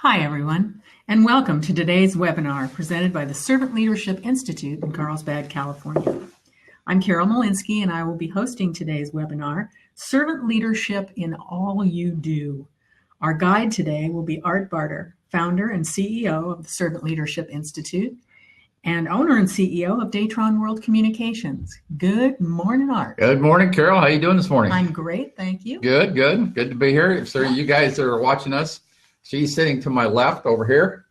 Hi, everyone, and welcome to today's webinar presented by the Servant Leadership Institute in Carlsbad, California. I'm Carol Malinsky, and I will be hosting today's webinar, Servant Leadership in All You Do. Our guide today will be Art Barter, founder and CEO of the Servant Leadership Institute and owner and CEO of Datron World Communications. Good morning, Art. Good morning, Carol. How are you doing this morning? I'm great, thank you. Good to be here. So you guys that are watching us, she's sitting to my left over here.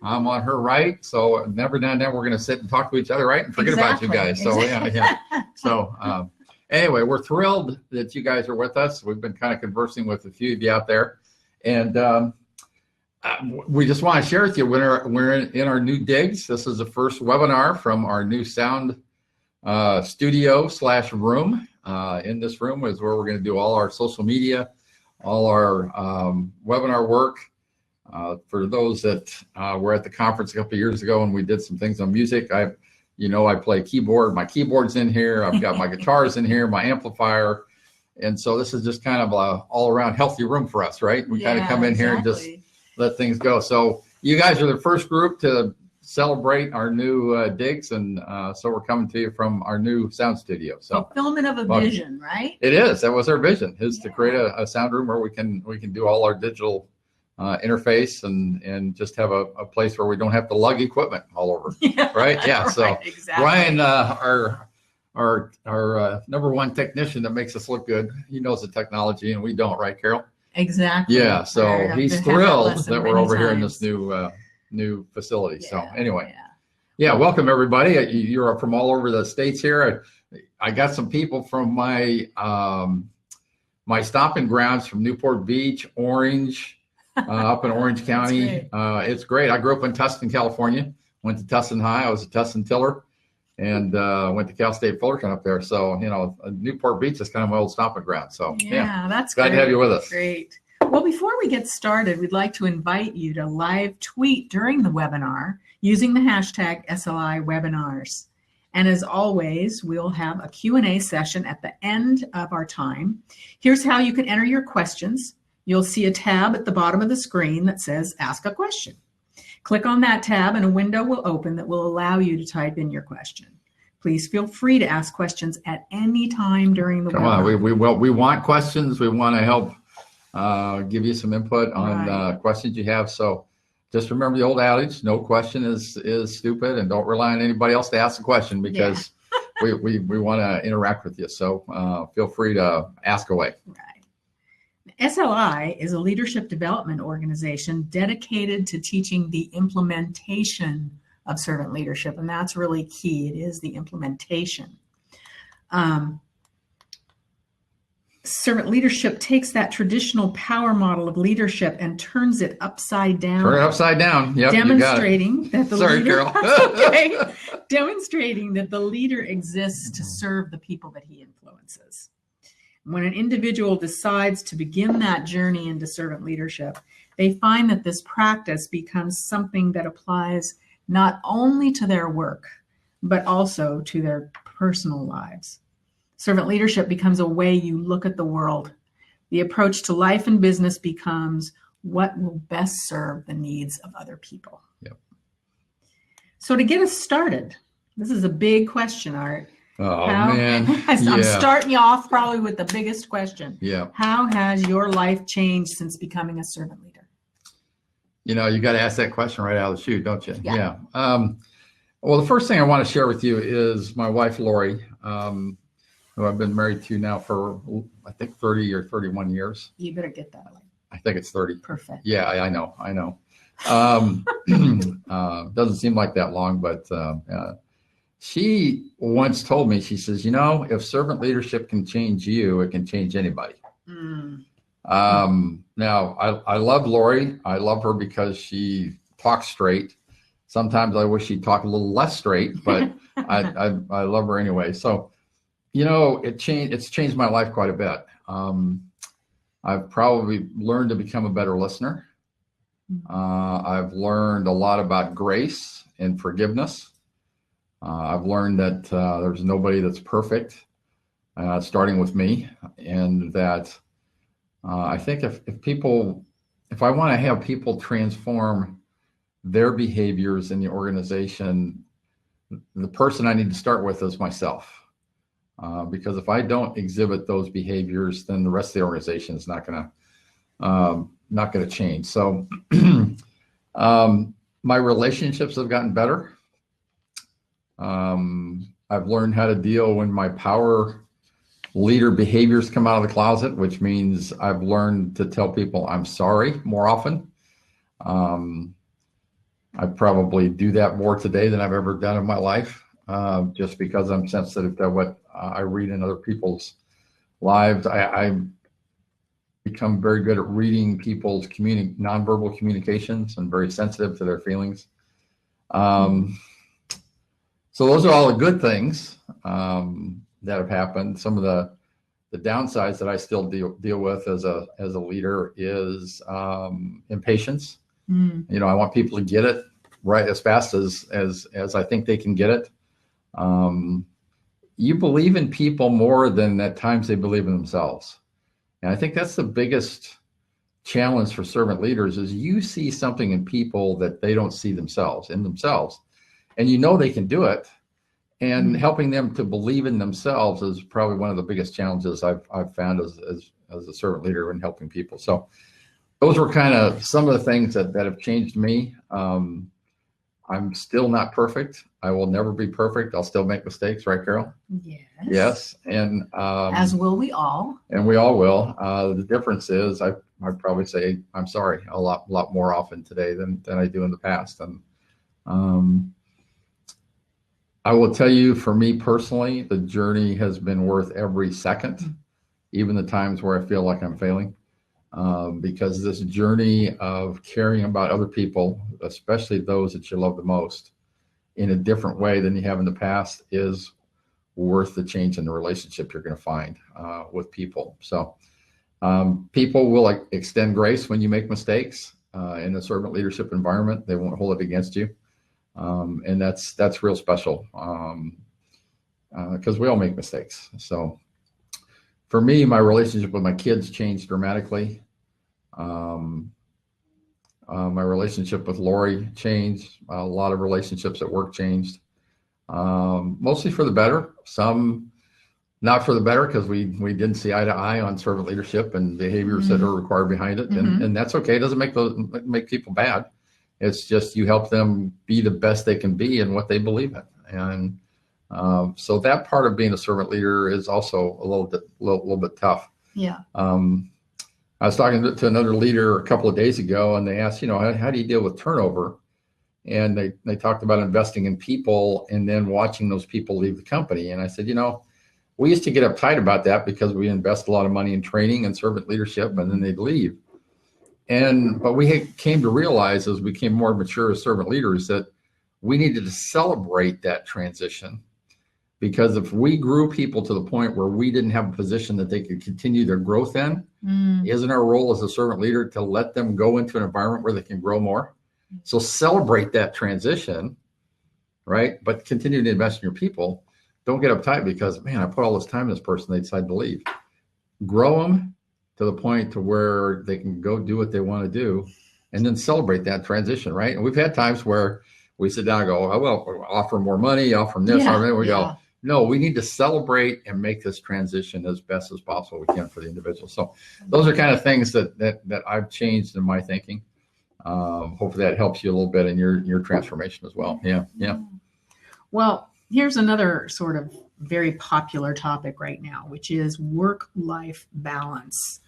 I'm on her right. So never now and then we're going to sit and talk to each other, right? And forget about you guys. So yeah. So anyway, we're thrilled that you guys are with us. We've been kind of conversing with a few of you out there. And we just want to share with you, we're in our new digs. This is the first webinar from our new sound studio/room. In this room is where we're going to do all our social media, all our webinar work. For those that were at the conference a couple of years ago and we did some things on music, I play keyboard. My keyboard's in here. I've got my guitars in here, my amplifier. And so this is just kind of a all around healthy room for us, right? We kind of come in here and just let things go. So you guys are the first group to celebrate our new digs. And so we're coming to you from our new sound studio. So fulfillment of a vision, right? It is. That was our vision, is to create a sound room where we can do all our digital interface and just have a place where we don't have to lug equipment all over. Right? Yeah. Right, so exactly. Ryan, our number one technician that makes us look good, he knows the technology and we don't, right, Carol? Exactly. Yeah. So he's thrilled that we're over here in this new facility. Yeah, so anyway, yeah, welcome everybody. You're from all over the states here. I got some people from my my stomping grounds from Newport Beach, Orange, up in Orange County. It's great. I grew up in Tustin, California. Went to Tustin High. I was a Tustin Tiller, and went to Cal State Fullerton up there. So Newport Beach is kind of my old stomping ground. So yeah, that's glad to have you with us. Great. Well, before we get started, we'd like to invite you to live tweet during the webinar using the hashtag SLI webinars. And as always, we'll have a Q&A session at the end of our time. Here's how you can enter your questions. You'll see a tab at the bottom of the screen that says Ask a Question. Click on that tab and a window will open that will allow you to type in your question. Please feel free to ask questions at any time during the webinar. Come on, we want questions. We want to help give you some input on questions you have. So just remember the old adage, no question is stupid, and don't rely on anybody else to ask a question, because we want to interact with you. So feel free to ask away. Right. SLI is a leadership development organization dedicated to teaching the implementation of servant leadership, and that's really key. It is the implementation. Servant leadership takes that traditional power model of leadership and turns it upside down. Turn it upside down. Yep, demonstrating that the Sorry, leader, Carol. demonstrating that the leader exists to serve the people that he influences. When an individual decides to begin that journey into servant leadership, they find that this practice becomes something that applies not only to their work, but also to their personal lives. Servant leadership becomes a way you look at the world. The approach to life and business becomes what will best serve the needs of other people. Yep. So to get us started, this is a big question, Art. Oh, man. I'm starting you off probably with the biggest question. Yeah. How has your life changed since becoming a servant leader? You got to ask that question right out of the chute, don't you? Yeah. Well, the first thing I want to share with you is my wife, Lori, who I've been married to now for, I think, 30 or 31 years. You better get that. I think it's 30. Perfect. Yeah, I know. Doesn't seem like that long, but she once told me, she says, if servant leadership can change you, it can change anybody. Now, I love Lori. I love her because she talks straight. Sometimes I wish she'd talk a little less straight, but I love her anyway. So, it's changed my life quite a bit. I've probably learned to become a better listener. I've learned a lot about grace and forgiveness. I've learned that there's nobody that's perfect, starting with me, and that I think if people if I want to have people transform their behaviors in the organization, the person I need to start with is myself. Because if I don't exhibit those behaviors, then the rest of the organization is not going to change. So my relationships have gotten better. I've learned how to deal when my power leader behaviors come out of the closet, which means I've learned to tell people I'm sorry more often. I probably do that more today than I've ever done in my life, just because I'm sensitive to what I read in other people's lives. I become very good at reading people's nonverbal communications and very sensitive to their feelings. So those are all the good things that have happened. Some of the downsides that I still deal with as a leader is impatience. I want people to get it right as fast as I think they can get it. You believe in people more than at times they believe in themselves. And I think that's the biggest challenge for servant leaders is you see something in people that they don't see themselves. And they can do it. And helping them to believe in themselves is probably one of the biggest challenges I've found as a servant leader in helping people. So those were kind of some of the things that have changed me. I'm still not perfect. I will never be perfect. I'll still make mistakes, right, Carol? Yes. Yes. And as will we all. And we all will. The difference is I'd probably say I'm sorry a lot more often today than I do in the past. And I will tell you, for me personally, the journey has been worth every second, even the times where I feel like I'm failing, because this journey of caring about other people, especially those that you love the most, in a different way than you have in the past is worth the change in the relationship you're going to find with people. So people will extend grace when you make mistakes in a servant leadership environment. They won't hold it against you. And that's real special because we all make mistakes. So for me, my relationship with my kids changed dramatically. My relationship with Lori changed. A lot of relationships at work changed, mostly for the better. Some not for the better because we didn't see eye to eye on servant leadership and behaviors that are required behind it. And that's okay. It doesn't make people bad. It's just you help them be the best they can be in what they believe in. And so that part of being a servant leader is also a little bit tough. Yeah. I was talking to another leader a couple of days ago, and they asked, how do you deal with turnover? And they talked about investing in people and then watching those people leave the company. And I said, we used to get uptight about that because we invest a lot of money in training and servant leadership, and then they'd leave. But we came to realize as we became more mature as servant leaders that we needed to celebrate that transition, because if we grew people to the point where we didn't have a position that they could continue their growth in, isn't our role as a servant leader to let them go into an environment where they can grow more? So celebrate that transition, right? But continue to invest in your people. Don't get uptight because, man, I put all this time in this person, they decide to leave. Grow them to the point to where they can go do what they want to do, and then celebrate that transition, right? And we've had times where we sit down and go, oh, well, offer more money, offer them this, offer that. We go, no, we need to celebrate and make this transition as best as possible we can for the individual. So those are kind of things that I've changed in my thinking. Hopefully that helps you a little bit in your transformation as well. Yeah. Well, here's another sort of very popular topic right now, which is work-life balance.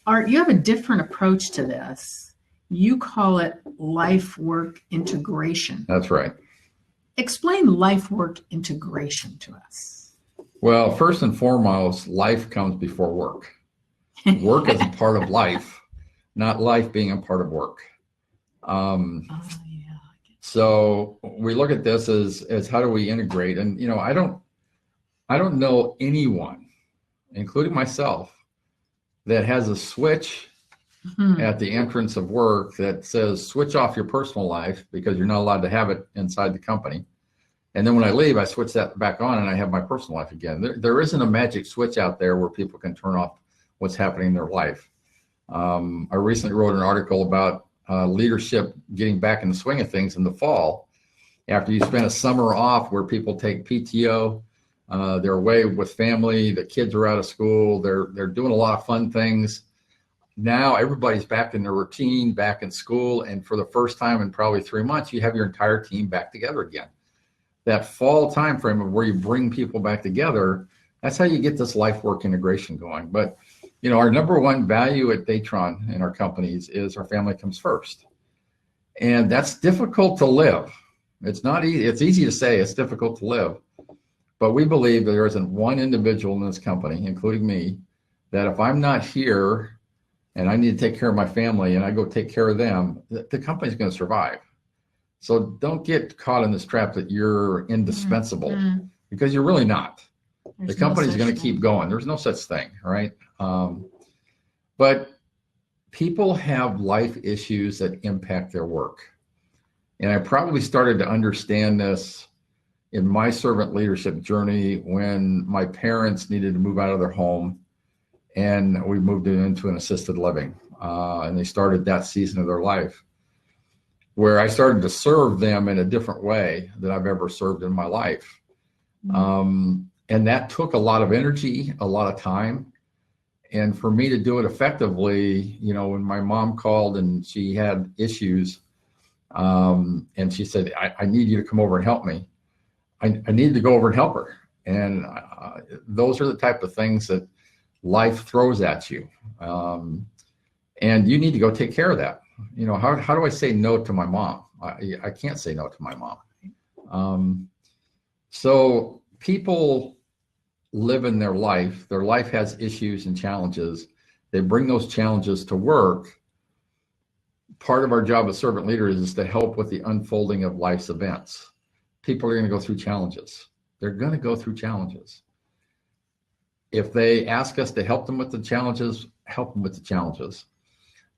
Art, you have a different approach to this. You call it life-work integration. That's right. Explain life-work integration to us. Well, first and foremost, life comes before work. Work is a part of life, not life being a part of work. So we look at this as how do we integrate? And, I don't know anyone, including myself, that has a switch at the entrance of work that says switch off your personal life because you're not allowed to have it inside the company. And then when I leave, I switch that back on and I have my personal life again. There isn't a magic switch out there where people can turn off what's happening in their life. I recently wrote an article about leadership getting back in the swing of things in the fall. After you spend a summer off where people take PTO, they're away with family, the kids are out of school, they're doing a lot of fun things. Now everybody's back in their routine, back in school, and for the first time in probably 3 months, you have your entire team back together again. That fall time frame of where you bring people back together, that's how you get this life work integration going. But our number one value at Datron in our companies is our family comes first. And that's difficult to live. It's not easy. It's easy to say, it's difficult to live. But we believe that there isn't one individual in this company, including me, that if I'm not here and I need to take care of my family and I go take care of them, the company's going to survive. So don't get caught in this trap that you're indispensable, because you're really not. The company's going to keep going. There's no such thing, right? But people have life issues that impact their work. And I probably started to understand this in my servant leadership journey when my parents needed to move out of their home and we moved it into an assisted living. And they started that season of their life where I started to serve them in a different way than I've ever served in my life. And that took a lot of energy, a lot of time. And for me to do it effectively, when my mom called and she had issues, and she said, I need you to come over and help me. I needed to go over and help her. And those are the type of things that life throws at you. And you need to go take care of that. How do I say no to my mom? I can't say no to my mom. So people live in their life. Their life has issues and challenges. They bring those challenges to work. Part of our job as servant leaders is to help with the unfolding of life's events. People are going to go through challenges. They're going to go through challenges. If they ask us to help them with the challenges, help them with the challenges.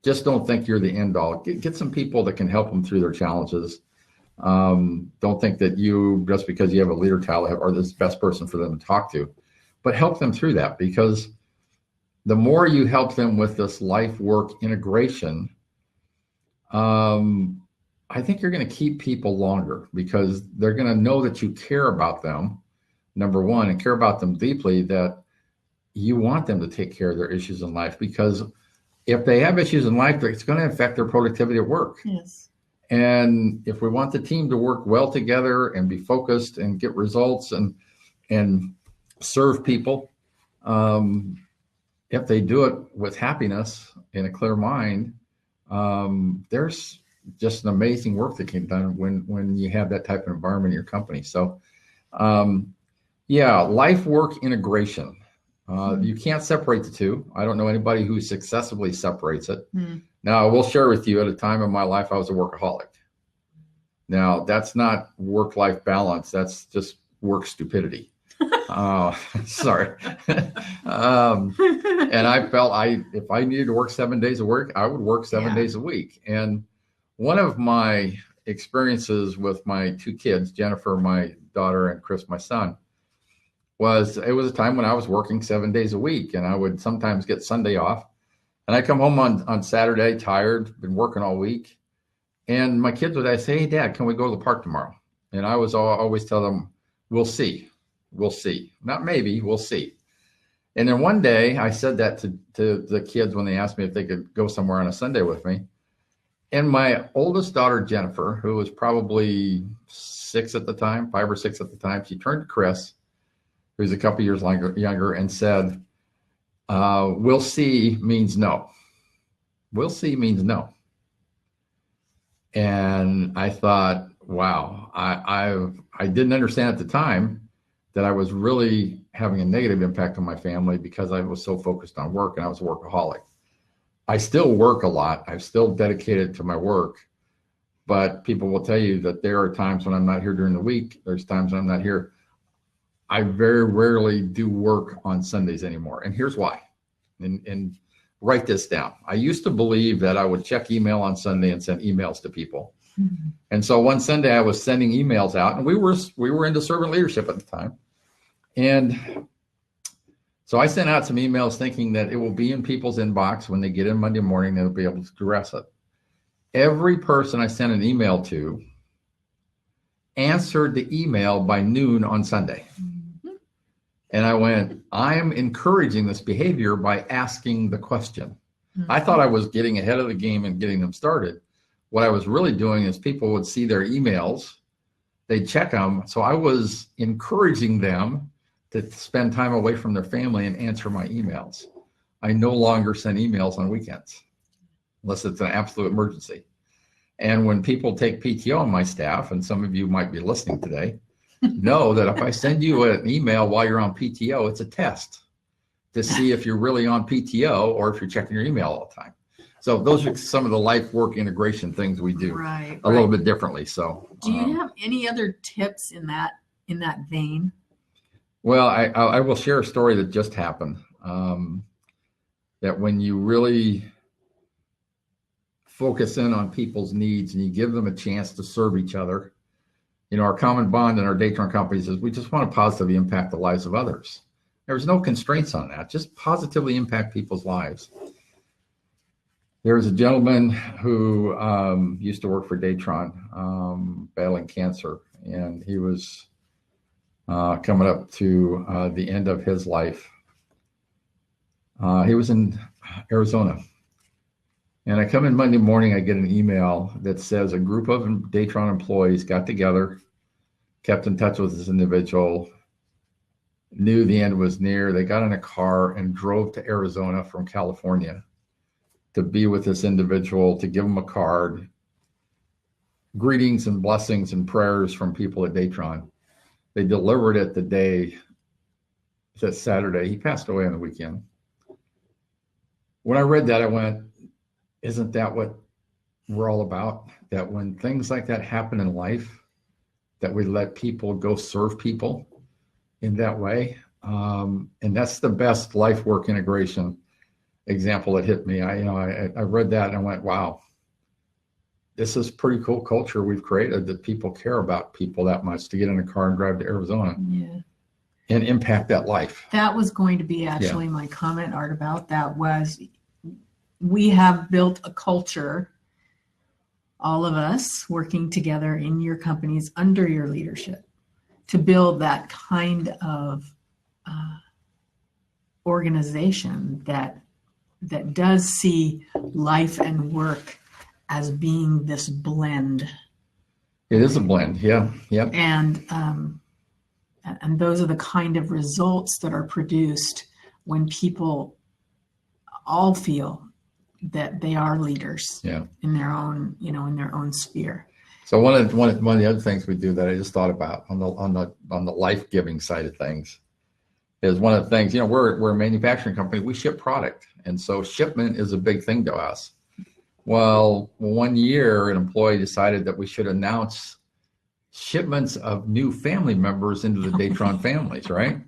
Just don't think you're the end all. Get some people that can help them through their challenges. Don't think that you, just because you have a leader title, are the best person for them to talk to, but help them through that, because the more you help them with this life work integration, I think you're going to keep people longer, because they're going to know that you care about them, number one, and care about them deeply, that you want them to take care of their issues in life, because if they have issues in life, it's going to affect their productivity at work. Yes. And if we want the team to work well together and be focused and get results and serve people, if they do it with happiness and a clear mind, there's just an amazing work that can be done when you have that type of environment in your company. So, life work integration. You can't separate the two. I don't know anybody who successfully separates it. Now, I will share with you, at a time in my life, I was a workaholic. Now, that's not work-life balance. That's just work stupidity. Sorry. And I felt if I needed to work 7 days a week, I would work 7 days a week. And one of my experiences with my two kids, Jennifer, my daughter, and Chris, my son, was a time when I was working 7 days a week, and I would sometimes get Sunday off. And I come home on Saturday, tired, been working all week. And my kids would say, "Hey, Dad, can we go to the park tomorrow?" And I was always tell them, "We'll see. We'll see. Not maybe, we'll see." And then one day I said that to the kids when they asked me if they could go somewhere on a Sunday with me. And my oldest daughter, Jennifer, who was probably 5 or 6 at the time, she turned to Chris, who's a couple years younger, and said, "We'll see means no. We'll see means no." And I thought, wow, I didn't understand at the time that I was really having a negative impact on my family because I was so focused on work, and I was a workaholic. I still work a lot. I'm still dedicated to my work, but people will tell you that there are times when I'm not here during the week. There's times when I'm not here. I very rarely do work on Sundays anymore. And here's why. And write this down. I used to believe that I would check email on Sunday and send emails to people. Mm-hmm. And so one Sunday I was sending emails out, and we were into servant leadership at the time. And So I sent out some emails thinking that it will be in people's inbox when they get in Monday morning, they'll be able to address it. Every person I sent an email to answered the email by noon on Sunday. And I went, I'm encouraging this behavior by asking the question. I thought I was getting ahead of the game and getting them started. What I was really doing is people would see their emails, they'd check them. So I was encouraging them to spend time away from their family and answer my emails. I no longer send emails on weekends, unless it's an absolute emergency. And when people take PTO on my staff, and some of you might be listening today, know that if I send you an email while you're on PTO, it's a test to see if you're really on PTO or if you're checking your email all the time. So those are some of the life work integration things we do a little bit differently. So do you have any other tips in that vein? Well, I will share a story that just happened. That when you really focus in on people's needs and you give them a chance to serve each other, our common bond in our Datron companies is we just want to positively impact the lives of others. There's no constraints on that, just positively impact people's lives. There was a gentleman who used to work for Datron, battling cancer, and he was coming up to the end of his life. He was in Arizona. And I come in Monday morning, I get an email that says a group of Datron employees got together, kept in touch with this individual, knew the end was near. They got in a car and drove to Arizona from California to be with this individual, to give him a card, greetings and blessings and prayers from people at Datron. They delivered it the day, that Saturday. He passed away on the weekend. When I read that, I went, isn't that what we're all about? That when things like that happen in life, that we let people go serve people in that way. And that's the best life work integration example that hit me. I read that and I went, wow, this is pretty cool culture we've created, that people care about people that much to get in a car and drive to Arizona and impact that life. That was going to be actually my comment, Art, about that was we have built a culture, all of us working together in your companies under your leadership, to build that kind of organization that does see life and work as being this blend. It is a blend, yeah. And those are the kind of results that are produced when people all feel that they are leaders in their own, in their own sphere. So one of the other things we do that I just thought about on the life-giving side of things is one of the things, we're a manufacturing company, we ship product. And so shipment is a big thing to us. Well, one year an employee decided that we should announce shipments of new family members into the Datron families, right?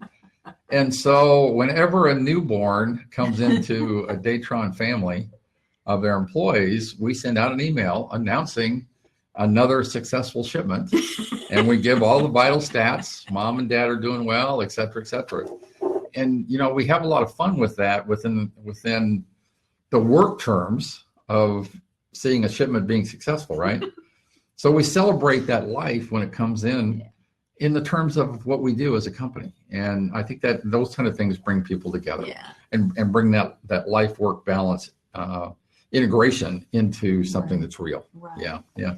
And so whenever a newborn comes into a Datron family of their employees, we send out an email announcing another successful shipment. And we give all the vital stats, mom and dad are doing well, et cetera, et cetera. And, we have a lot of fun with that within the work terms of seeing a shipment being successful, right? So we celebrate that life when it comes in the terms of what we do as a company. And I think that those kind of things bring people together and bring that life work balance integration into something that's real. Right. Yeah.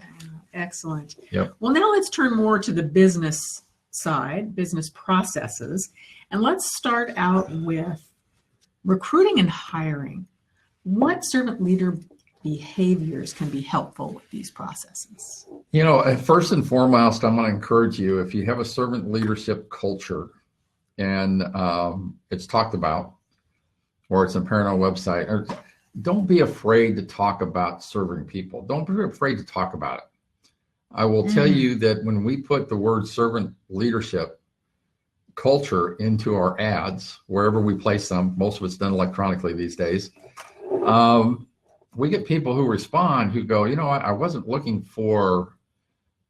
Excellent. Yep. Well, now let's turn more to the business side, business processes. And let's start out with recruiting and hiring. What servant leader behaviors can be helpful with these processes? First and foremost, I'm going to encourage you, if you have a servant leadership culture and it's talked about, or it's apparent on a website, or don't be afraid to talk about serving people. Don't be afraid to talk about it. I will tell you that when we put the word servant leadership culture into our ads, wherever we place them, most of it's done electronically these days, we get people who respond who go, I wasn't looking for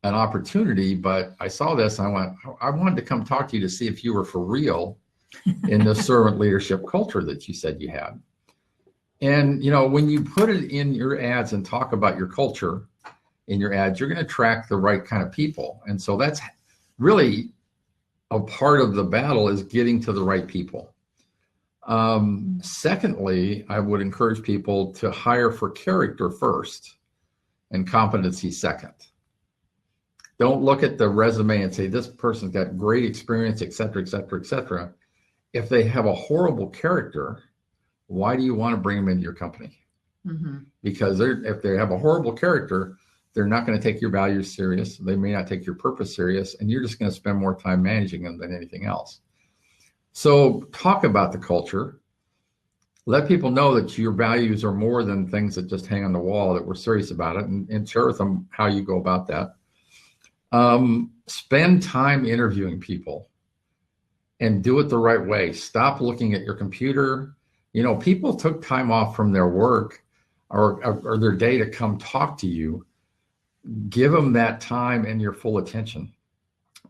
an opportunity, but I saw this and I wanted to come talk to you to see if you were for real in the servant leadership culture that you said you had. And, when you put it in your ads and talk about your culture in your ads, you're going to attract the right kind of people. And so that's really a part of the battle, is getting to the right people. Secondly, I would encourage people to hire for character first and competency second. Don't look at the resume and say, this person's got great experience, et cetera, et cetera, et cetera. If they have a horrible character, why do you want to bring them into your company? Mm-hmm. Because if they have a horrible character, they're not going to take your values serious. They may not take your purpose serious, and you're just going to spend more time managing them than anything else. So talk about the culture. Let people know that your values are more than things that just hang on the wall, that we're serious about it, and share with them how you go about that. Spend time interviewing people and do it the right way. Stop looking at your computer. People took time off from their work or their day to come talk to you. Give them that time and your full attention.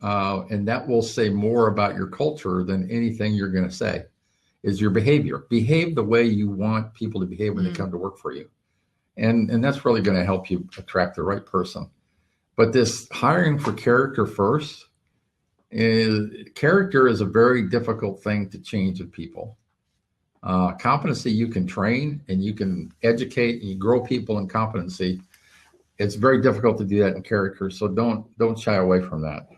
And that will say more about your culture than anything you're going to say, is your behavior. Behave the way you want people to behave when they come to work for you. And that's really going to help you attract the right person. But this hiring for character first, character is a very difficult thing to change with people. Competency you can train and you can educate and you grow people in competency. It's very difficult to do that in character, so don't shy away from that.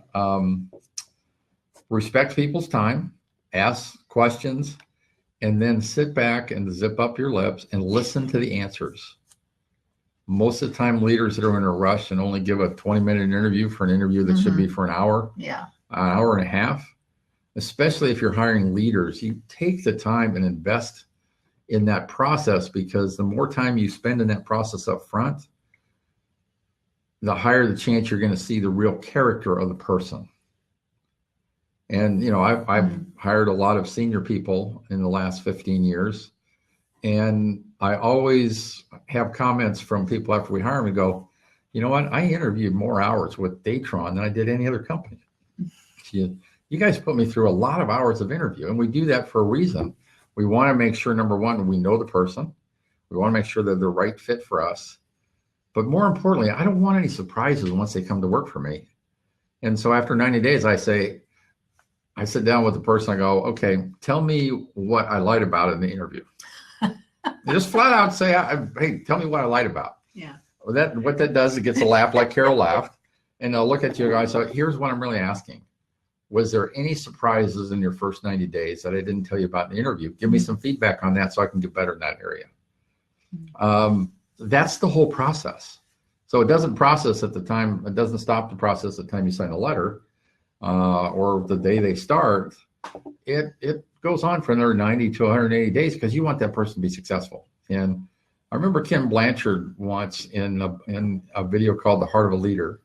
Respect people's time, ask questions, and then sit back and zip up your lips and listen to the answers. Most of the time, leaders that are in a rush and only give a 20-minute interview for an interview that should be for an hour, an hour and a half, especially if you're hiring leaders, you take the time and invest in that process, because the more time you spend in that process up front, the higher the chance you're going to see the real character of the person. And, I've hired a lot of senior people in the last 15 years. And I always have comments from people after we hire them and go, you know what? I interviewed more hours with Datron than I did any other company. You guys put me through a lot of hours of interview, and we do that for a reason. We want to make sure, number one, we know the person. We want to make sure they're the right fit for us. But more importantly, I don't want any surprises once they come to work for me. And so after 90 days, I sit down with the person. I go, okay, tell me what I lied about in the interview. Just flat out say, hey, tell me what I lied about. Yeah. What that does, it gets a laugh like Carol laughed. And they'll look at you and go, so here's what I'm really asking. Was there any surprises in your first 90 days that I didn't tell you about in the interview? Give me some feedback on that so I can get better in that area. That's the whole process. So it doesn't process at the time. It doesn't stop the process at the time you sign a letter or the day they start. It goes on for another 90 to 180 days because you want that person to be successful. And I remember Ken Blanchard once in a video called The Heart of a Leader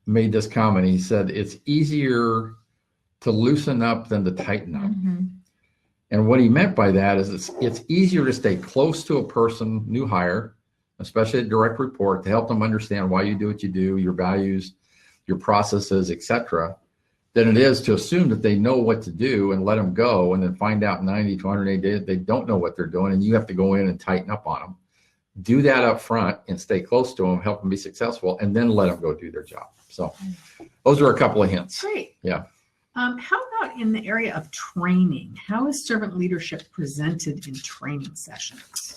made this comment. He said, it's easier to loosen up than to tighten up. Mm-hmm. And what he meant by that is it's easier to stay close to a person, new hire, especially a direct report, to help them understand why you do what you do, your values, your processes, etc., than it is to assume that they know what to do and let them go and then find out 90 to 180 days they don't know what they're doing, and you have to go in and tighten up on them. Do that up front and stay close to them, help them be successful, and then let them go do their job. So those are a couple of hints. Great. Yeah. How about in the area of training? How is servant leadership presented in training sessions?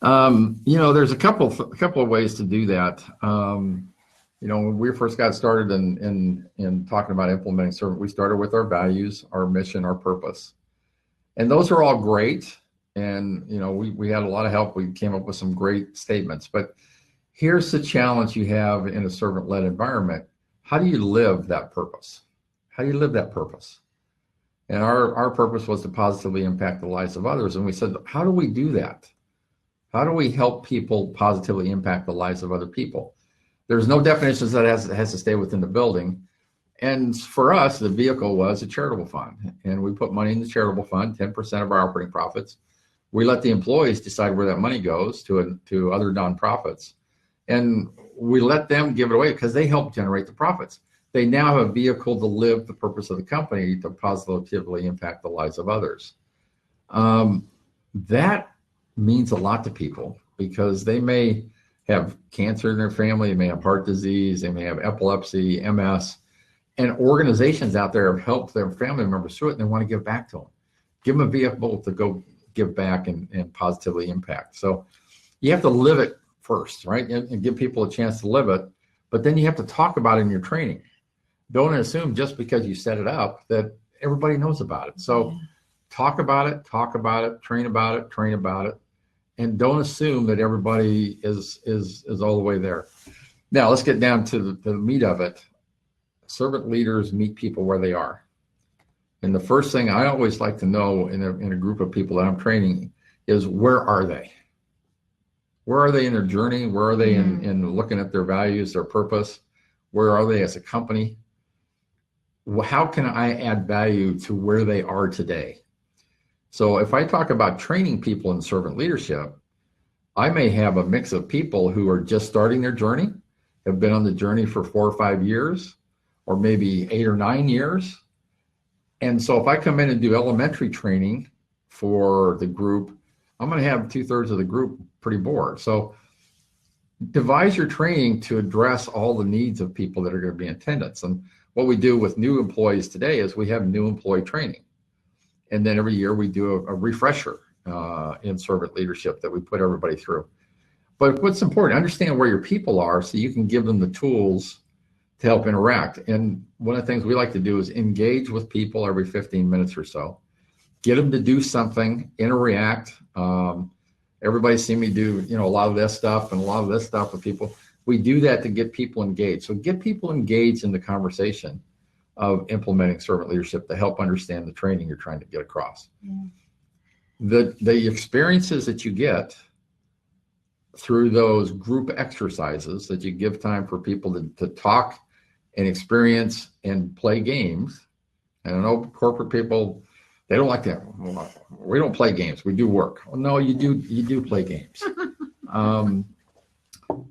There's a couple of ways to do that. When we first got started in talking about implementing servant, we started with our values, our mission, our purpose. And those are all great. And, we had a lot of help. We came up with some great statements. But here's the challenge you have in a servant-led environment. How do you live that purpose? How do you live that purpose? And our purpose was to positively impact the lives of others. And we said, how do we do that? How do we help people positively impact the lives of other people? There's no definitions that has to stay within the building. And for us, the vehicle was a charitable fund. And we put money in the charitable fund, 10% of our operating profits. We let the employees decide where that money goes to other nonprofits. And we let them give it away because they help generate the profits. they now have a vehicle to live the purpose of the company to positively impact the lives of others. That means a lot to people because they may have cancer in their family, they may have heart disease, they may have epilepsy, MS, and organizations out there have helped their family members through it and they want to give back to them. Give them a vehicle to go give back and positively impact. So you have to live it first, right? And give people a chance to live it, but then you have to talk about it in your training. Don't assume just because you set it up that everybody knows about it. So talk about it, train about it, and don't assume that everybody is all the way there. Now let's get down to the meat of it. Servant leaders meet people where they are. And the first thing I always like to know in a group of people that I'm training is, where are they? Where are they in their journey? Where are they in looking at their values, their purpose? Where are they as a company? How can I add value to where they are today? So if I talk about training people in servant leadership, I may have a mix of people who are just starting their journey, have been on the journey for 4 or 5 years, or maybe 8 or 9 years. And so if I come in and do elementary training for the group, I'm going to have 2/3 of the group pretty bored. So devise your training to address all the needs of people that are going to be in attendance. And what we do with new employees today is we have new employee training. And then every year we do a refresher in servant leadership that we put everybody through. But what's important, understand where your people are so you can give them the tools to help interact. And one of the things we like to do is engage with people every 15 minutes or so. Get them to do something, interact. Everybody's seen me do, a lot of this stuff and a lot of this stuff with people. We do that to get people engaged. So get people engaged in the conversation of implementing servant leadership to help understand the training you're trying to get across. Yeah. The experiences that you get through those group exercises that you give time for people to talk and experience and play games. And I know corporate people, they don't like that. We don't play games. We do work. Well, no, you do play games.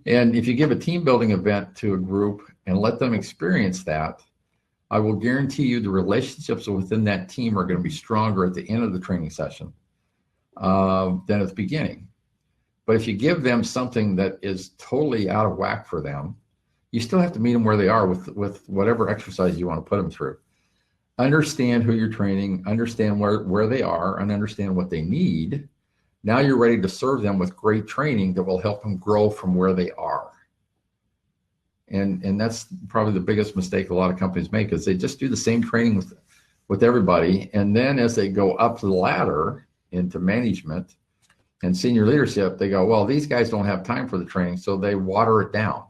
And if you give a team building event to a group and let them experience that, I will guarantee you the relationships within that team are going to be stronger at the end of the training session than at the beginning. But if you give them something that is totally out of whack for them, you still have to meet them where they are with whatever exercise you want to put them through. Understand who you're training, understand where they are, and understand what they need. Now you're ready to serve them with great training that will help them grow from where they are. And that's probably the biggest mistake a lot of companies make, is they just do the same training with everybody. And then as they go up the ladder into management and senior leadership, they go, well, these guys don't have time for the training, so they water it down.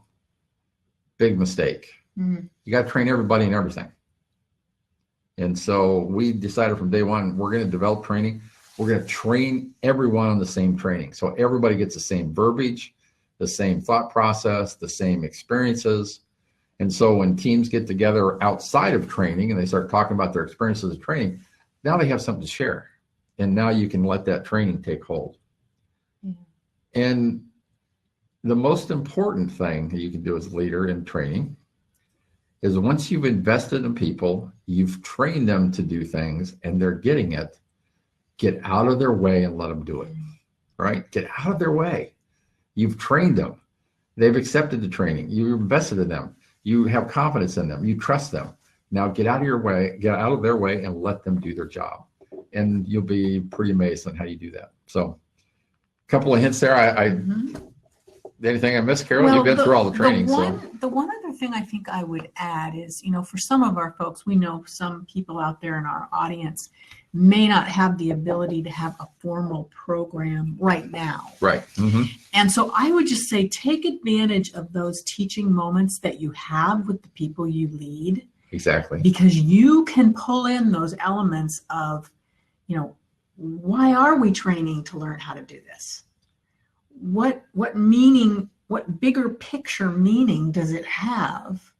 Big mistake. Mm-hmm. You got to train everybody in everything. And so we decided from day one, we're going to develop training. We're going to train everyone on the same training. So everybody gets the same verbiage, the same thought process, the same experiences. And so when teams get together outside of training and they start talking about their experiences of training, now they have something to share. And now you can let that training take hold. Mm-hmm. And the most important thing that you can do as a leader in training is once you've invested in people, you've trained them to do things and they're getting it, get out of their way and let them do it, right? Get out of their way. You've trained them. They've accepted the training. You invested in them. You have confidence in them. You trust them. Now get out of your way, get out of their way and let them do their job. And you'll be pretty amazed on how you do that. So a couple of hints there. Anything I missed, Carol? Well, you've been through all the training. The one other thing I think I would add is, for some of our folks, we know some people out there in our audience may not have the ability to have a formal program right now. Right. Mm-hmm. And so I would just say, take advantage of those teaching moments that you have with the people you lead. Exactly. Because you can pull in those elements of, why are we training to learn how to do this? What meaning, what bigger picture meaning does it have?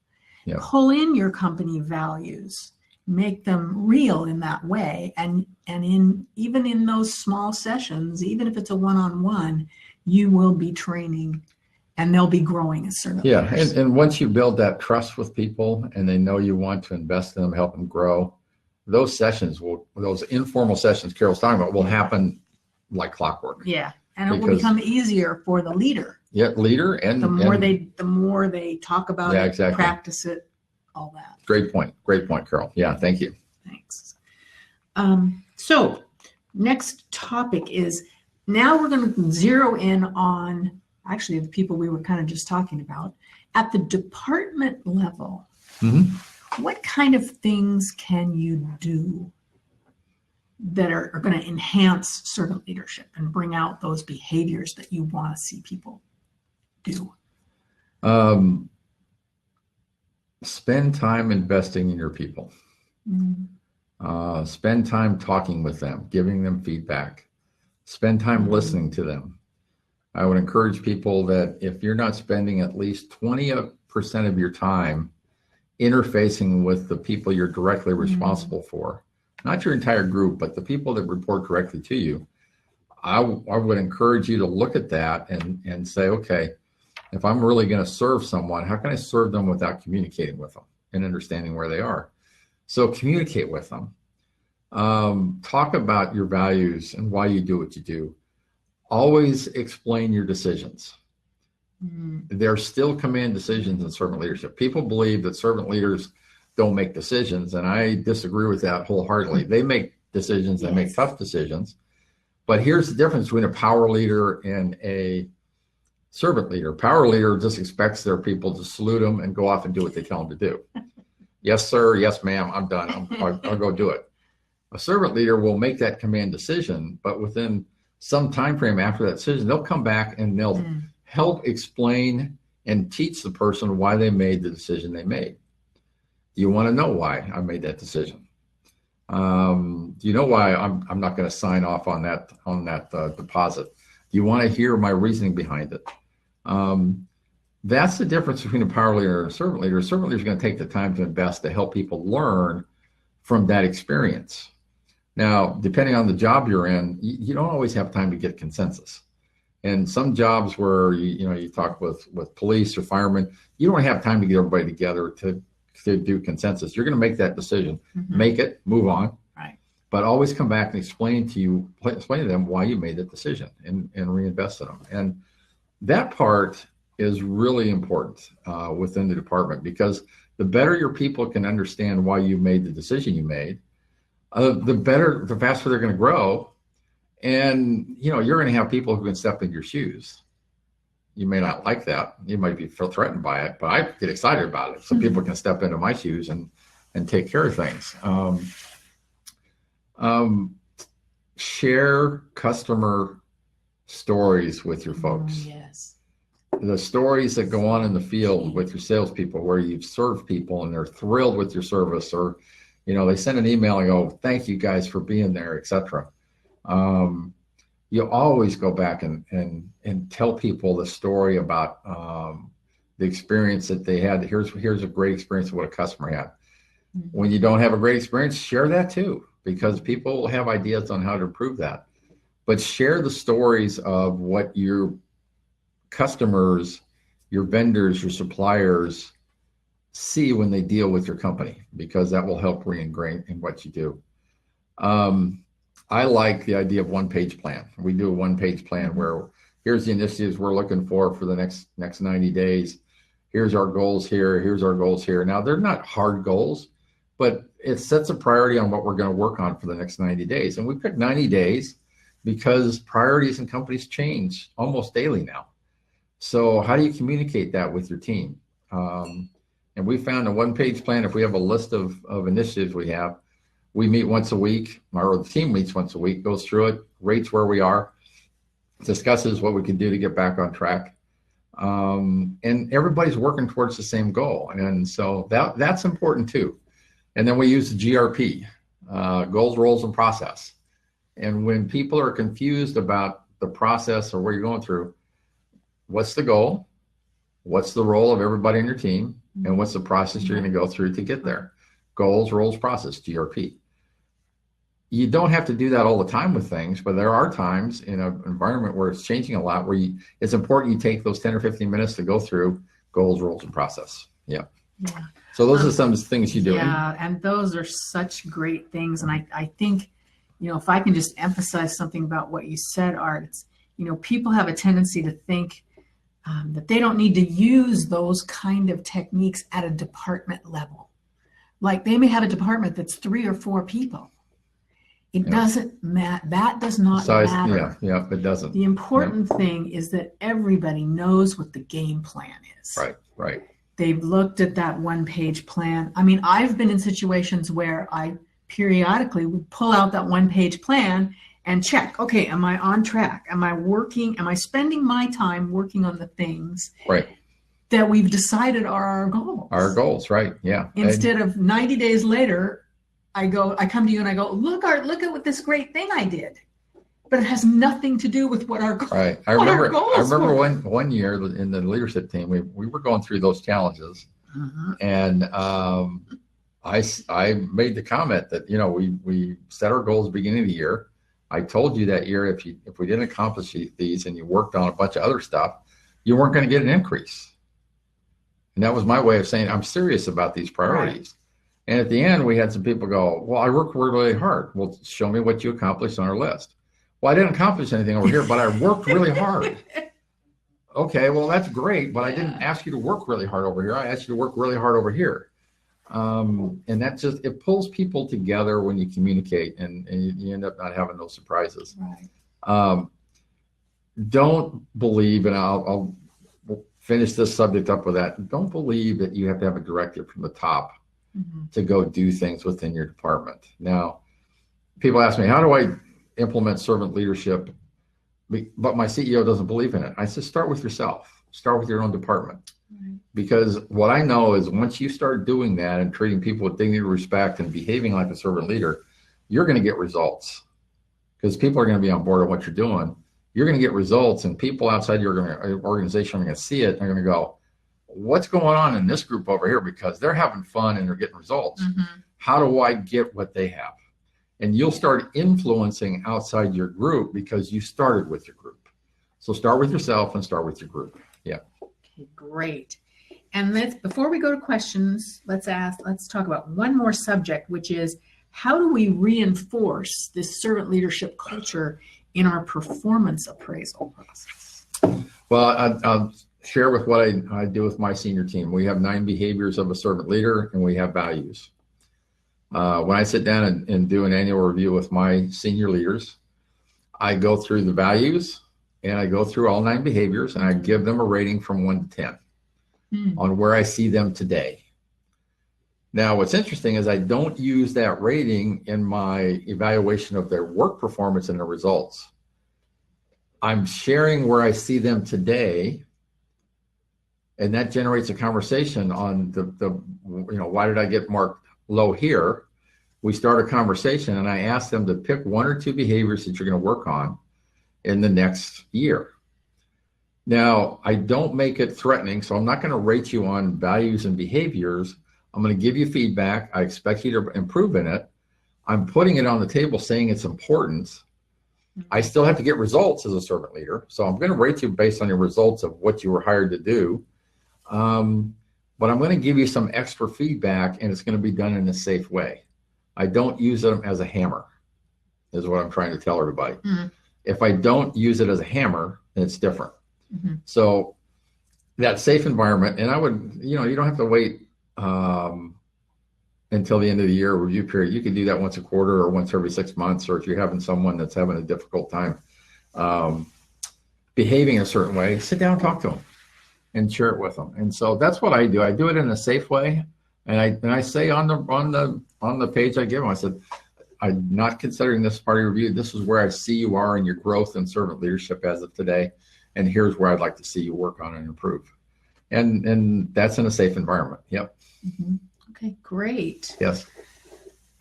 Yeah. Pull in your company values, make them real in that way. And even in those small sessions, even if it's a one-on-one, you will be training and they'll be growing as servant Yeah, leaders. and once you build that trust with people and they know you want to invest in them, help them grow, those informal sessions Carol's talking about will happen like clockwork. Yeah, and it will Because- become easier for the leader. Yeah, leader and The more they talk about Yeah, it, exactly. practice it, all that. Great point, Carol. Yeah, thank you. Thanks. So next topic is, now we're going to zero in on actually the people we were kind of just talking about. At the department level, what kind of things can you do that are going to enhance servant leadership and bring out those behaviors that you want to see people do? Spend time investing in your people. Spend time talking with them, giving them feedback. Spend time listening to them. I would encourage people that if you're not spending at least 20% of your time interfacing with the people you're directly responsible for, not your entire group, but the people that report directly to you, I would encourage you to look at that and say, okay, if I'm really going to serve someone, how can I serve them without communicating with them and understanding where they are? So communicate with them. Talk about your values and why you do what you do. Always explain your decisions. There still command decisions in servant leadership. People believe that servant leaders don't make decisions, and I disagree with that wholeheartedly. They make decisions, they make tough decisions. But here's the difference between a power leader and a servant leader. Power leader just expects their people to salute them and go off and do what they tell them to do. Yes, sir. Yes, ma'am. I'm done. I'll go do it. A servant leader will make that command decision, but within some time frame after that decision, they'll come back and they'll help explain and teach the person why they made the decision they made. Do you want to know why I made that decision? Do you know why I'm not going to sign off on that deposit? Do you want to hear my reasoning behind it? That's the difference between a power leader and a servant leader. A servant leader is going to take the time to invest to help people learn from that experience. Now, depending on the job you're in, you don't always have time to get consensus. And some jobs where you talk with police or firemen, you don't have time to get everybody together to do consensus. You're going to make that decision, make it, move on. Right. But always come back and explain to them why you made that decision and reinvest in them. And that part is really important within the department, because the better your people can understand why you made the decision you made, the faster they're going to grow. And, you're going to have people who can step in your shoes. You may not like that. You might be threatened by it, but I get excited about it. So people can step into my shoes and take care of things. Share customer stories with your folks. Yes. The stories that go on in the field with your salespeople, where you've served people and they're thrilled with your service, or, they send an email and go, thank you guys for being there, etc. You always go back and tell people the story about the experience that they had. Here's a great experience of what a customer had. When you don't have a great experience, share that too, because people have ideas on how to improve that. But share the stories of what your customers, your vendors, your suppliers see when they deal with your company, because that will help re-ingrain in what you do. I like the idea of one-page plan. We do a one-page plan where here's the initiatives we're looking for the next 90 days. Here's our goals here. Here's our goals here. Now, they're not hard goals, but it sets a priority on what we're going to work on for the next 90 days. And we picked 90 days because priorities in companies change almost daily now. So how do you communicate that with your team? And we found a one-page plan. If we have a list of initiatives we meet once a week, or the team meets once a week, goes through it, rates where we are, discusses what we can do to get back on track. And everybody's working towards the same goal. And so that's important too. And then we use the GRP, goals, roles, and process. And when people are confused about the process or what you're going through, what's the goal? What's the role of everybody in your team? And what's the process you're going to go through to get there? Goals, roles, process, GRP. you don't have to do that all the time with things, but there are times in an environment where it's changing a lot where it's important you take those 10 or 15 minutes to go through goals, rules, and process. Yeah. So those are some things you do. Yeah, and those are such great things. And I think, if I can just emphasize something about what you said, Art, it's, people have a tendency to think that they don't need to use those kind of techniques at a department level. Like they may have a department that's 3 or 4 people. It doesn't matter. That does not matter. Yeah, it doesn't. The important thing is that everybody knows what the game plan is. Right. They've looked at that one-page plan. I mean, I've been in situations where I periodically would pull out that one-page plan and check, okay, am I on track? Am I spending my time working on the things that we've decided are our goals? Our goals, right, yeah. Instead of 90 days later, I come to you and I go, look, Art, look at what this great thing I did. But it has nothing to do with what our goals Right. I remember one year in the leadership team, we were going through those challenges. And I made the comment that, we set our goals at the beginning of the year. I told you that year, if we didn't accomplish these and you worked on a bunch of other stuff, you weren't going to get an increase. And that was my way of saying, I'm serious about these priorities. Right. And at the end, we had some people go, well, I worked really hard. Well, show me what you accomplished on our list. Well, I didn't accomplish anything over here, but I worked really hard. Okay, well, that's great, but I didn't ask you to work really hard over here. I asked you to work really hard over here. And that it pulls people together when you communicate, and you end up not having those surprises. Right. Don't believe, and I'll finish this subject up with that. Don't believe that you have to have a directive from the top to go do things within your department. Now, people ask me, how do I implement servant leadership? But my CEO doesn't believe in it. I said, start with yourself. Start with your own department. Right. Because what I know is once you start doing that and treating people with dignity, respect, and behaving like a servant leader, you're going to get results. Because people are going to be on board with what you're doing. You're going to get results, and people outside your organization are going to see it. And they're going to go, what's going on in this group over here? Because they're having fun and they're getting results. How do I get what they have? And you'll start influencing outside your group because you started with your group. So start with yourself and start with your group. Yeah. Okay, great. And before we go to questions, let's talk about one more subject, which is how do we reinforce this servant leadership culture in our performance appraisal process? Well, I'll share with what I do with my senior team. We have 9 behaviors of a servant leader, and we have values. When I sit down and do an annual review with my senior leaders, I go through the values and I go through all 9 behaviors, and I give them a rating from 1 to 10 on where I see them today. Now, what's interesting is I don't use that rating in my evaluation of their work performance and the results. I'm sharing where I see them today, and that generates a conversation on why did I get marked low here? We start a conversation, and I ask them to pick 1 or 2 behaviors that you're going to work on in the next year. Now, I don't make it threatening, so I'm not going to rate you on values and behaviors. I'm going to give you feedback. I expect you to improve in it. I'm putting it on the table saying it's important. I still have to get results as a servant leader, so I'm going to rate you based on your results of what you were hired to do. But I'm going to give you some extra feedback, and it's going to be done in a safe way. I don't use them as a hammer, is what I'm trying to tell everybody. If I don't use it as a hammer, then it's different. So that safe environment, and I would, you don't have to wait until the end of the year review period. You can do that once a quarter or once every 6 months, or if you're having someone that's having a difficult time behaving a certain way, sit down and talk to them and share it with them. And so that's what I do. I do it in a safe way. And I say on the page I give them, I said, I'm not considering this part of your review. This is where I see you are in your growth and servant leadership as of today. And here's where I'd like to see you work on and improve. And that's in a safe environment. Yep. Okay, great. Yes.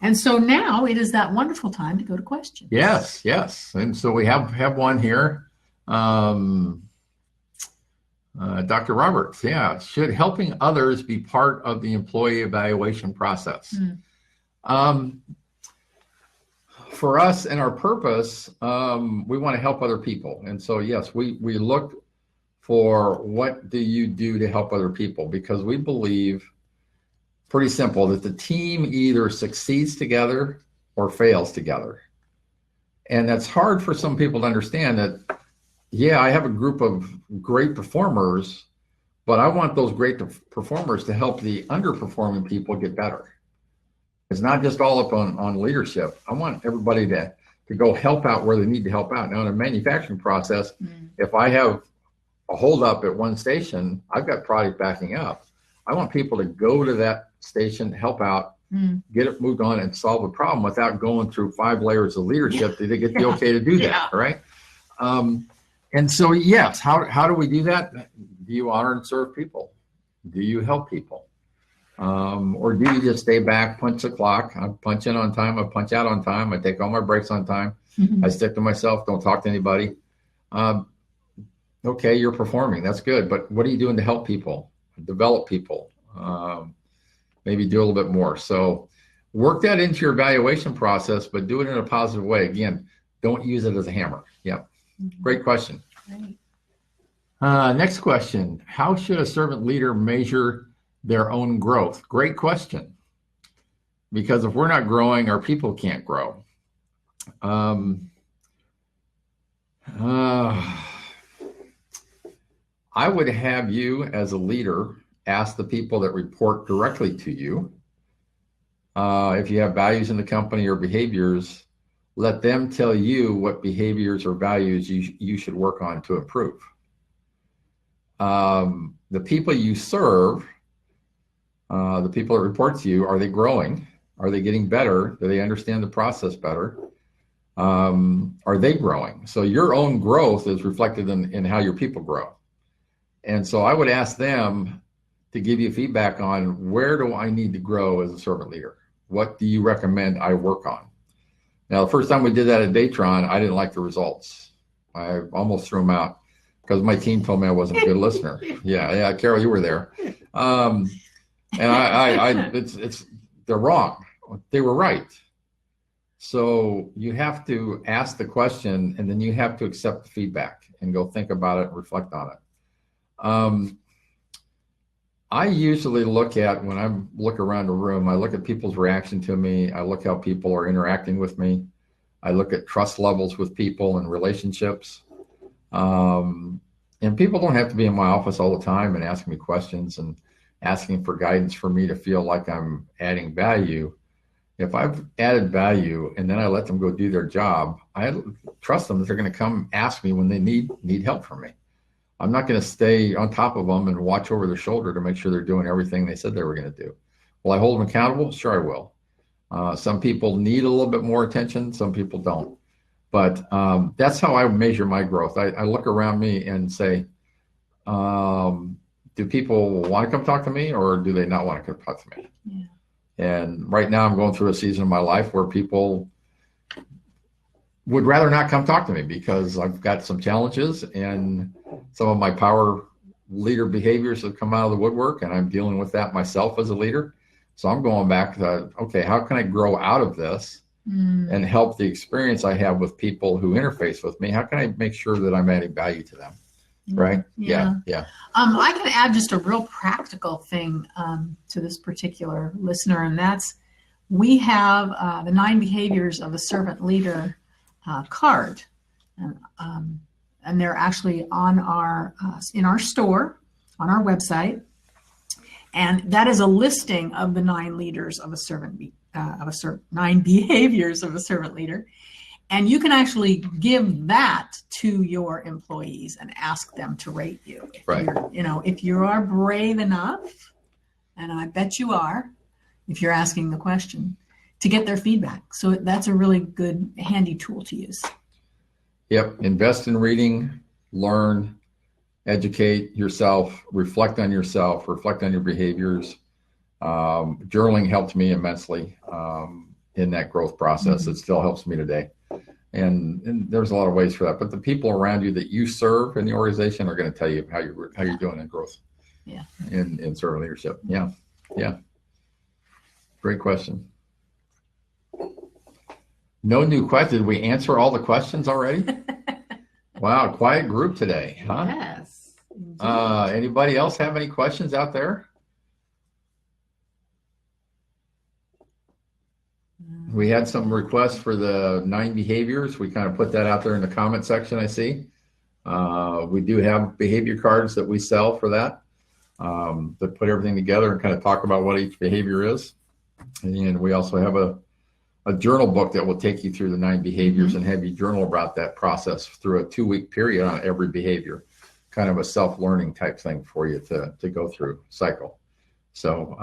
And so now it is that wonderful time to go to questions. Yes. And so we have one here. Dr. Roberts, should helping others be part of the employee evaluation process? for us and our purpose, we want to help other people. And so, yes, we look for what do you do to help other people, because we believe, pretty simple, that the team either succeeds together or fails together. And that's hard for some people to understand that, yeah, I have a group of great performers, but I want those great performers to help the underperforming people get better. It's not just all up on leadership. I want everybody to go help out where they need to help out. Now, in a manufacturing process, if I have a holdup at one station, I've got product backing up. I want people to go to that station, help out, get it moved on, and solve a problem without going through 5 layers of leadership to get the okay to do that, right? And so, yes, how do we do that? Do you honor and serve people? Do you help people? Or do you just stay back, punch the clock? I punch in on time, I punch out on time, I take all my breaks on time, I stick to myself, don't talk to anybody. Okay, you're performing, that's good, but what are you doing to help people, develop people, maybe do a little bit more? So work that into your evaluation process, but do it in a positive way. Again, don't use it as a hammer. Yeah, great question. Next question, how should a servant leader measure their own growth? Great question. Because if we're not growing, our people can't grow. I would have you as a leader ask the people that report directly to you, if you have values in the company or behaviors, let them tell you what behaviors or values you should work on to improve. The people you serve, the people that report to you, are they growing? Are they getting better? Do they understand the process better? Are they growing? So your own growth is reflected in how your people grow. And so I would ask them to give you feedback on, where do I need to grow as a servant leader? What do you recommend I work on? Now, the first time we did that at Datron, I didn't like the results. I almost threw them out because my team told me I wasn't a good listener. Yeah, Carol, you were there. And they're wrong. They were right. So you have to ask the question, and then you have to accept the feedback and go think about it and reflect on it. I usually look at, when I look around the room, I look at people's reaction to me. I look how people are interacting with me. I look at trust levels with people and relationships. And people don't have to be in my office all the time and asking me questions and asking for guidance for me to feel like I'm adding value. If I've added value and then I let them go do their job, I trust them that they're going to come ask me when they need help from me. I'm not going to stay on top of them and watch over their shoulder to make sure they're doing everything they said they were going to do. Will I hold them accountable? Sure, I will. Some people need a little bit more attention. Some people don't. But that's how I measure my growth. I look around me and say, do people want to come talk to me, or do they not want to come talk to me? Yeah. And right now I'm going through a season of my life where people would rather not come talk to me because I've got some challenges and some of my power leader behaviors have come out of the woodwork, and I'm dealing with that myself as a leader. So I'm going back to, okay, how can I grow out of this and help the experience I have with people who interface with me? How can I make sure that I'm adding value to them? Right? Yeah. I can add just a real practical thing to this particular listener, and that's, we have the 9 behaviors of a servant leader card, and they're actually on our in our store on our website, and that is a listing of the 9 leaders of a servant 9 behaviors of a servant leader. And you can actually give that to your employees and ask them to rate you. Right. If you are brave enough, and I bet you are, if you're asking the question, to get their feedback. So that's a really good, handy tool to use. Yep. Invest in reading, learn, educate yourself, reflect on yourself, reflect on your behaviors. Journaling helped me immensely in that growth process. It still helps me today. And there's a lot of ways for that, but the people around you that you serve in the organization are going to tell you how you're doing in growth. Yeah. In servant leadership. Yeah. Great question. No new questions. Did we answer all the questions already? Wow, quiet group today, huh? Yes. Anybody else have any questions out there? We had some requests for the 9 behaviors. We kind of put that out there in the comment section, I see. We do have behavior cards that we sell for that, that put everything together and kind of talk about what each behavior is. And we also have a journal book that will take you through the 9 behaviors and have you journal about that process through a 2-week period on every behavior, kind of a self-learning type thing for you to go through cycle. So,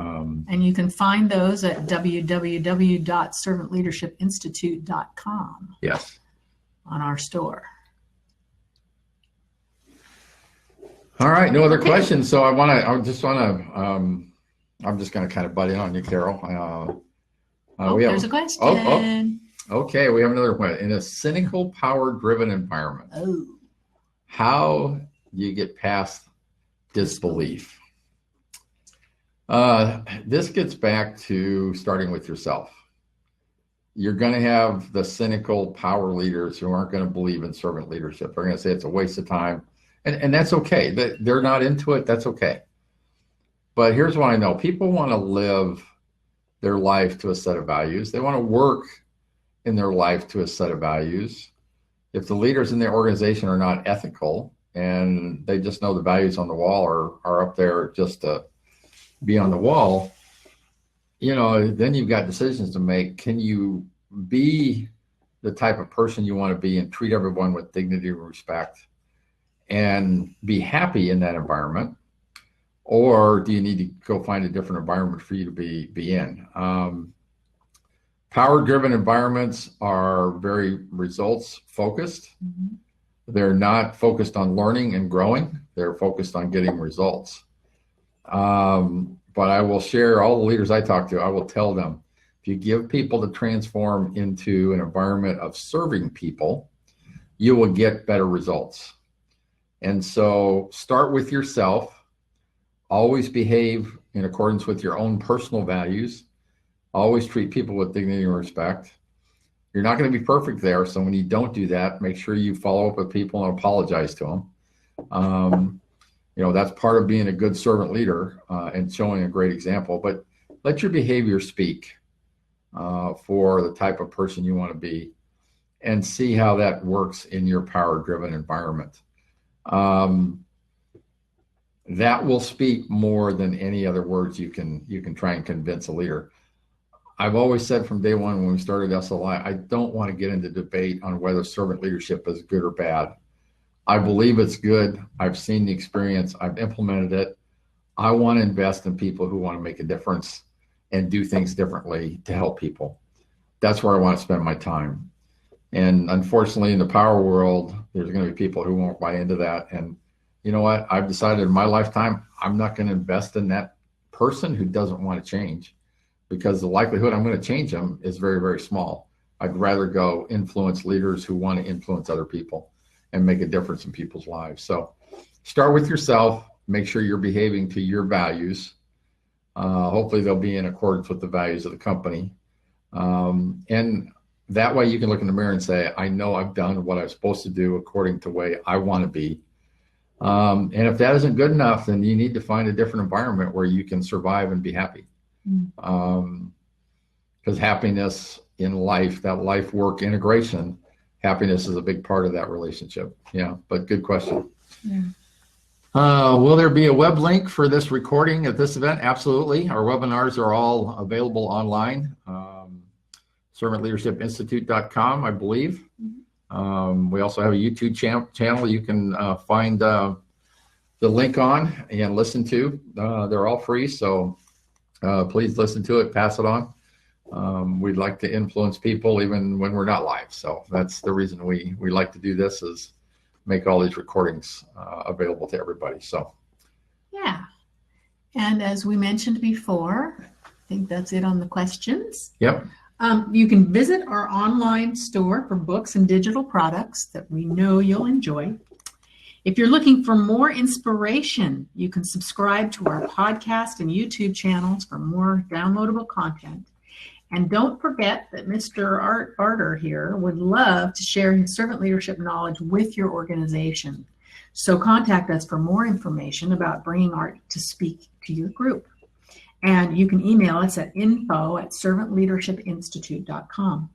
and you can find those at www.servantleadershipinstitute.com. Yes. On our store. All right. No other questions. So I'm just going to kind of butt in on you, Carol. There's a question. Okay. We have another one. In a cynical, power-driven environment, how do you get past disbelief? This gets back to starting with yourself. You're going to have the cynical power leaders who aren't going to believe in servant leadership. They're going to say it's a waste of time. And that's okay. They're not into it. That's okay. But here's what I know. People want to live their life to a set of values. They want to work in their life to a set of values. If the leaders in their organization are not ethical and they just know the values on the wall are up there just to be on the wall, then you've got decisions to make. Can you be the type of person you want to be and treat everyone with dignity and respect and be happy in that environment? Or do you need to go find a different environment for you to be in? Power-driven environments are very results focused. Mm-hmm. They're not focused on learning and growing. They're focused on getting results. But I will share all the leaders I talk to, I will tell them, if you give people to transform into an environment of serving people, you will get better results. And so start with yourself. Always behave in accordance with your own personal values. Always treat people with dignity and respect. You're not going to be perfect there. So when you don't do that, make sure you follow up with people and apologize to them. That's part of being a good servant leader and showing a great example. But let your behavior speak for the type of person you want to be, and see how that works in your power-driven environment. That will speak more than any other words you can try and convince a leader. I've always said from day one when we started SLI, I don't want to get into debate on whether servant leadership is good or bad. I believe it's good. I've seen the experience. I've implemented it. I want to invest in people who want to make a difference and do things differently to help people. That's where I want to spend my time. And unfortunately, in the power world, there's going to be people who won't buy into that. And you know what? I've decided in my lifetime, I'm not going to invest in that person who doesn't want to change, because the likelihood I'm going to change them is very, very small. I'd rather go influence leaders who want to influence other people and make a difference in people's lives. So start with yourself. Make sure you're behaving to your values. Hopefully they'll be in accordance with the values of the company. And that way you can look in the mirror and say, I know I've done what I'm supposed to do according to the way I want to be. And if that isn't good enough, then you need to find a different environment where you can survive and be happy. Because happiness in life, that life-work integration, happiness is a big part of that relationship. Yeah, but good question. Yeah. Will there be a web link for this recording at this event? Absolutely. Our webinars are all available online. ServantLeadershipInstitute.com, I believe. We also have a YouTube channel you can find the link on and listen to. They're all free, so please listen to it, pass it on. We'd like to influence people even when we're not live. So that's the reason we like to do this, is make all these recordings available to everybody. So yeah. And as we mentioned before, I think that's it on the questions. Yep. You can visit our online store for books and digital products that we know you'll enjoy. If you're looking for more inspiration, you can subscribe to our podcast and YouTube channels for more downloadable content. And don't forget that Mr. Art Barter here would love to share his servant leadership knowledge with your organization. So contact us for more information about bringing Art to speak to your group. And you can email us at info@servantleadershipinstitute.com.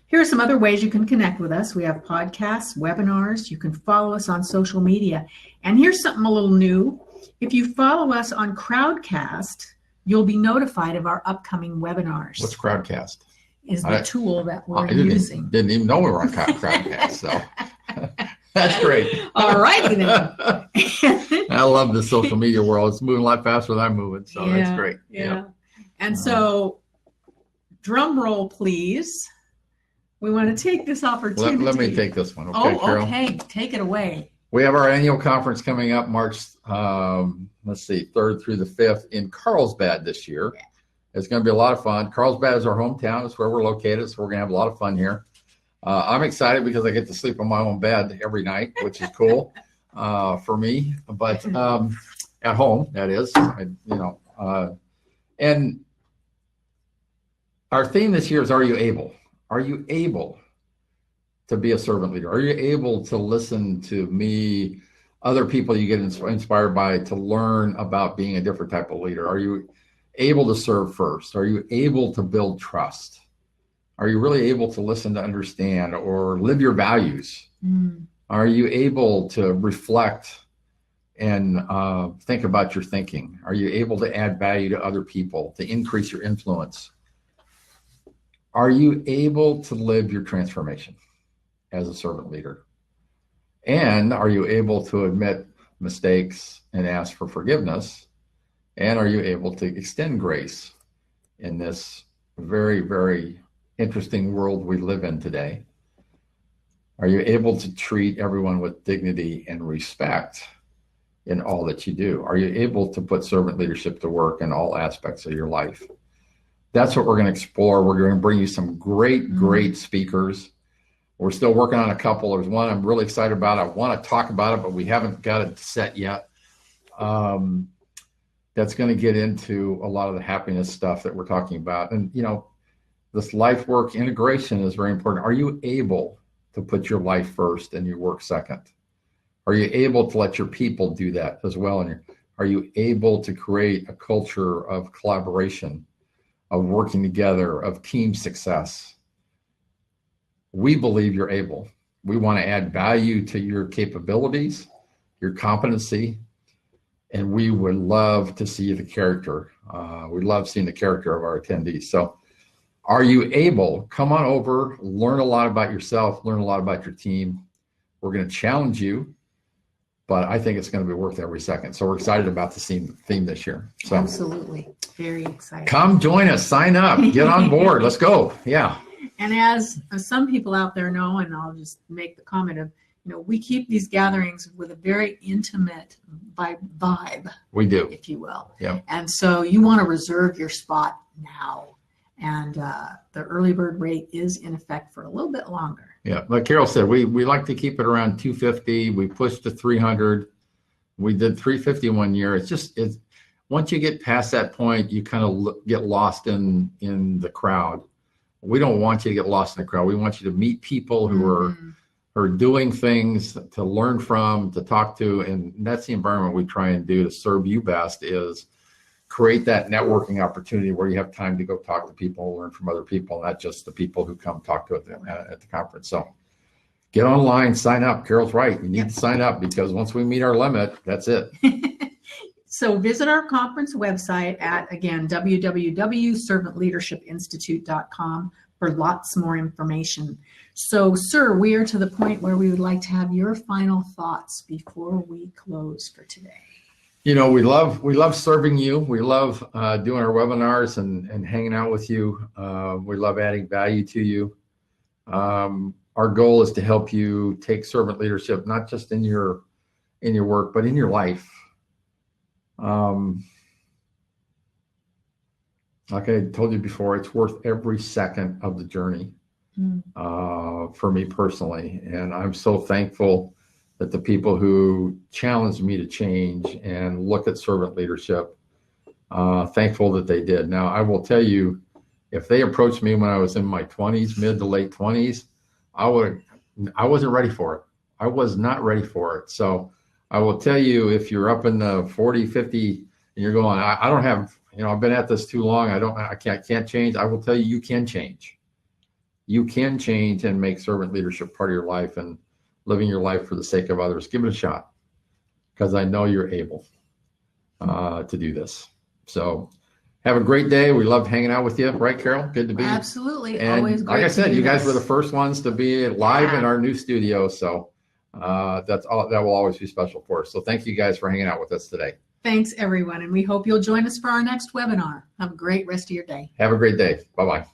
Here are some other ways you can connect with us. We have podcasts, webinars. You can follow us on social media. And here's something a little new. If you follow us on Crowdcast, you'll be notified of our upcoming webinars. What's Crowdcast? Is the tool that we're I using. didn't even know we were on Crowdcast, so that's great. All righty then. I love the social media world. It's moving a lot faster than I'm moving, so that's great. Yeah. And so, drum roll, please. We want to take this opportunity. Let me take this one. Okay, Carol? Okay. Take it away. We have our annual conference coming up March, 3rd through the 5th in Carlsbad this year. Yeah. It's going to be a lot of fun. Carlsbad is our hometown. It's where we're located, so we're going to have a lot of fun here. I'm excited because I get to sleep in my own bed every night, which is cool for me. But at home, that is. And our theme this year is, are you able? Are you able to be a servant leader? Are you able to listen to me, other people you get inspired by, to learn about being a different type of leader? Are you able to serve first? Are you able to build trust? Are you really able to listen to understand or live your values? Are you able to reflect and think about your thinking? Are you able to add value to other people, to increase your influence? Are you able to live your transformation as a servant leader? And are you able to admit mistakes and ask for forgiveness? And are you able to extend grace in this very, very interesting world we live in today? Are you able to treat everyone with dignity and respect in all that you do? Are you able to put servant leadership to work in all aspects of your life? That's what we're going to explore. We're going to bring you some great speakers. We're still working on a couple. There's one I'm really excited about. I want to talk about it, but we haven't got it set yet. That's going to get into a lot of the happiness stuff that we're talking about. And, this life work integration is very important. Are you able to put your life first and your work second? Are you able to let your people do that as well? And are you able to create a culture of collaboration, of working together, of team success? We believe you're able. We want to add value to your capabilities, your competency, and we would love to see the character. We love seeing the character of our attendees. So are you able? Come on over, learn a lot about yourself, learn a lot about your team. We're going to challenge you, but I think it's going to be worth every second. So we're excited about the theme this year. So absolutely. Very excited. Come join us, sign up, get on board. Let's go. Yeah. And as some people out there know, and I'll just make the comment of, we keep these gatherings with a very intimate vibe. We do. If you will. Yeah. And so you want to reserve your spot now. And the early bird rate is in effect for a little bit longer. Yeah, like Carol said, we like to keep it around 250. We pushed to 300. We did 350 one year. It's once you get past that point, you kind of get lost in the crowd. We don't want you to get lost in the crowd. We want you to meet people who are doing things to learn from, to talk to, and that's the environment we try and do to serve you best, is create that networking opportunity where you have time to go talk to people, learn from other people, not just the people who come talk to it at the conference. So get online, sign up. Carol's right. You need to sign up, because once we meet our limit, that's it. So visit our conference website at, again, www.servantleadershipinstitute.com for lots more information. So, sir, we are to the point where we would like to have your final thoughts before we close for today. We love serving you. We love doing our webinars and hanging out with you. We love adding value to you. Our goal is to help you take servant leadership, not just in your work, but in your life. Like I told you before, it's worth every second of the journey for me personally. And I'm so thankful that the people who challenged me to change and look at servant leadership, thankful that they did. Now, I will tell you, If they approached me when I was in my 20s, mid to late 20s, I wasn't ready for it. I was not ready for it. So I will tell you, if you're up in the 40, 50, and you're going, I don't have, I've been at this too long. I can't change. I will tell you, you can change. You can change and make servant leadership part of your life and living your life for the sake of others. Give it a shot, because I know you're able to do this. So have a great day. We loved hanging out with you. Right, Carol? Good to be. Absolutely. And always great. Like I said, you guys this. were the first ones to be live in our new studio. So that will always be special for us. So thank you guys for hanging out with us today. Thanks, everyone. And we hope you'll join us for our next webinar. Have a great rest of your day. Have a great day. Bye-bye.